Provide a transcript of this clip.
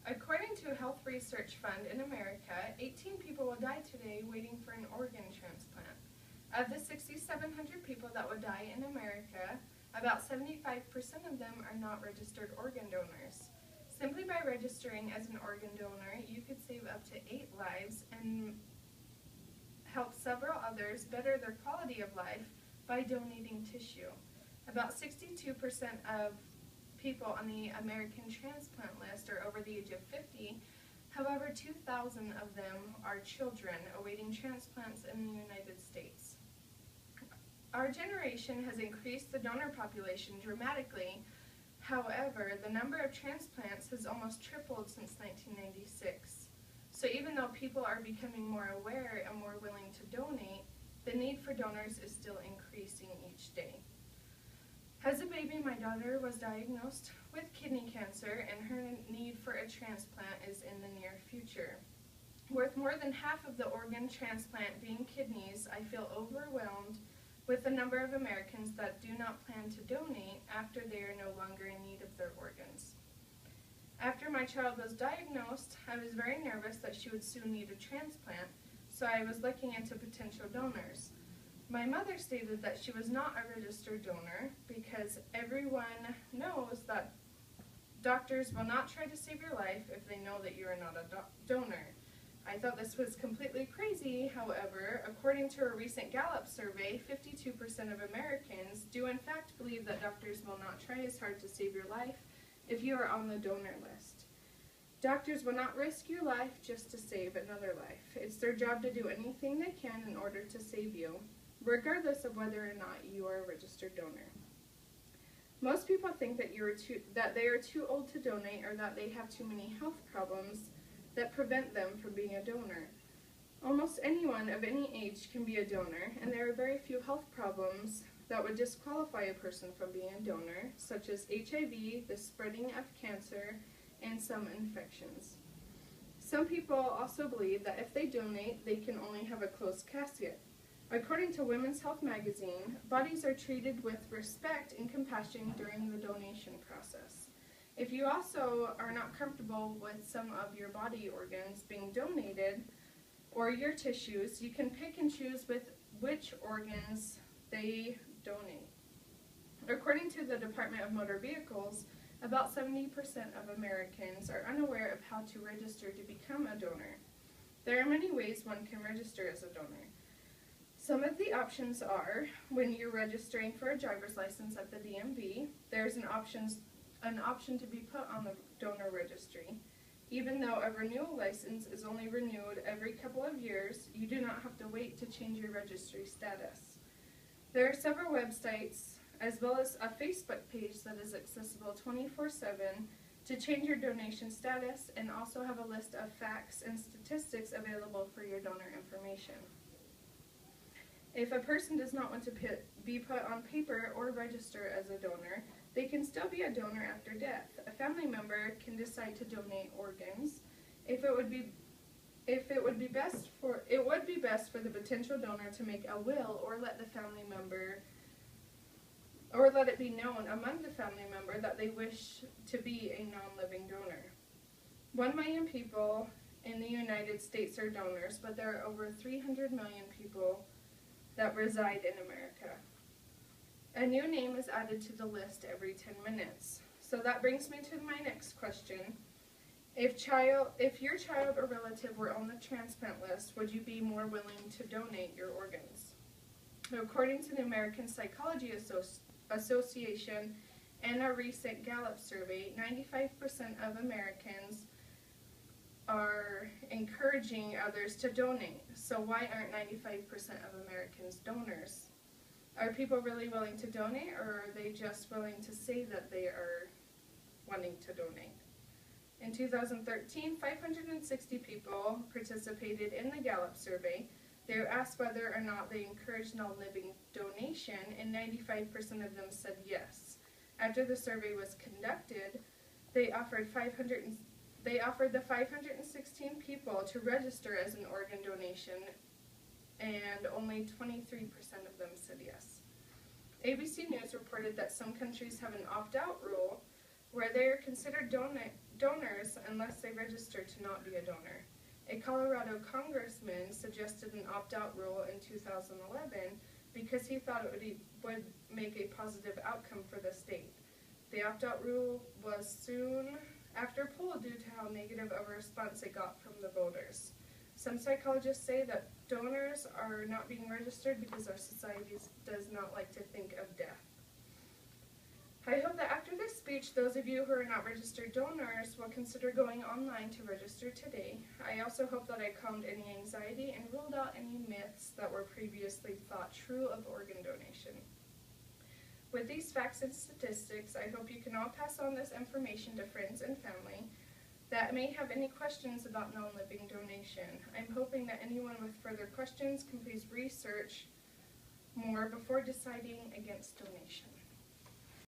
According to a health research fund in America, 18 people will die today waiting for an organ transplant. Of the 6,700 people that would die in America, about 75% of them are not registered organ donors. Simply by registering as an organ donor, you could save up to 8 lives and help several others better their quality of life by donating tissue. About 62% of people on the American transplant list are over the age of 50. However, 2,000 of them are children awaiting transplants in the United States. Our generation has increased the donor population dramatically. However, the number of transplants has almost tripled since 1996. So even though people are becoming more aware and more willing to donate, the need for donors is still increasing each day. As a baby, my daughter was diagnosed with kidney cancer, and her need for a transplant is in the near future. With more than half of the organ transplant being kidneys, I feel overwhelmed with the number of Americans that do not plan to donate after they are no longer in need of their organs. After my child was diagnosed, I was very nervous that she would soon need a transplant, so I was looking into potential donors. My mother stated that she was not a registered donor because everyone knows that doctors will not try to save your life if they know that you are not a donor. I thought this was completely crazy. However, according to a recent Gallup survey, 52% of Americans do in fact believe that doctors will not try as hard to save your life if you are on the donor list. Doctors will not risk your life just to save another life. It's their job to do anything they can in order to save you, regardless of whether or not you are a registered donor. Most people think that they are too old to donate or that they have too many health problems that prevent them from being a donor. Almost anyone of any age can be a donor, and there are very few health problems that would disqualify a person from being a donor, such as HIV, the spreading of cancer, and some infections. Some people also believe that if they donate, they can only have a closed casket. According to Women's Health magazine, bodies are treated with respect and compassion during the donation process. If you also are not comfortable with some of your body organs being donated or your tissues, you can pick and choose with which organs they donate. According to the Department of Motor Vehicles, about 70% of Americans are unaware of how to register to become a donor. There are many ways one can register as a donor. Some of the options are, when you're registering for a driver's license at the DMV, there's an option to be put on the donor registry. Even though a renewal license is only renewed every couple of years, you do not have to wait to change your registry status. There are several websites, as well as a Facebook page that is accessible 24/7 to change your donation status, and also have a list of facts and statistics available for your donor information. If a person does not want to be put on paper or register as a donor, they can still be a donor after death. A family member can decide to donate organs. It would be best for the potential donor to make a will or let it be known among the family member that they wish to be a non-living donor. 1 million people in the United States are donors, but there are over 300 million people that reside in America. A new name is added to the list every 10 minutes. So that brings me to my next question. If your child or relative were on the transplant list, would you be more willing to donate your organs? According to the American Psychology Association and a recent Gallup survey, 95% of Americans are encouraging others to donate. So why aren't 95% of Americans donors? Are people really willing to donate, or are they just willing to say that they are wanting to donate? In 2013, 560 people participated in the Gallup survey. They were asked whether or not they encouraged non-living donation, and 95% of them said yes. After the survey was conducted, they offered the 516 people to register as an organ donation, and only 23% of them said yes. ABC News reported that some countries have an opt-out rule where they are considered donors unless they register to not be a donor. A Colorado congressman suggested an opt-out rule in 2011 because he thought it would make a positive outcome for the state. The opt-out rule was soon after pulled due to how negative of a response it got from the voters. Some psychologists say that donors are not being registered because our society does not like to think of death. I hope that after this speech, those of you who are not registered donors will consider going online to register today. I also hope that I calmed any anxiety and ruled out any myths that were previously thought true of organ donation. With these facts and statistics, I hope you can all pass on this information to friends and family that may have any questions about non-living donation. I'm hoping that anyone with further questions can please research more before deciding against donation.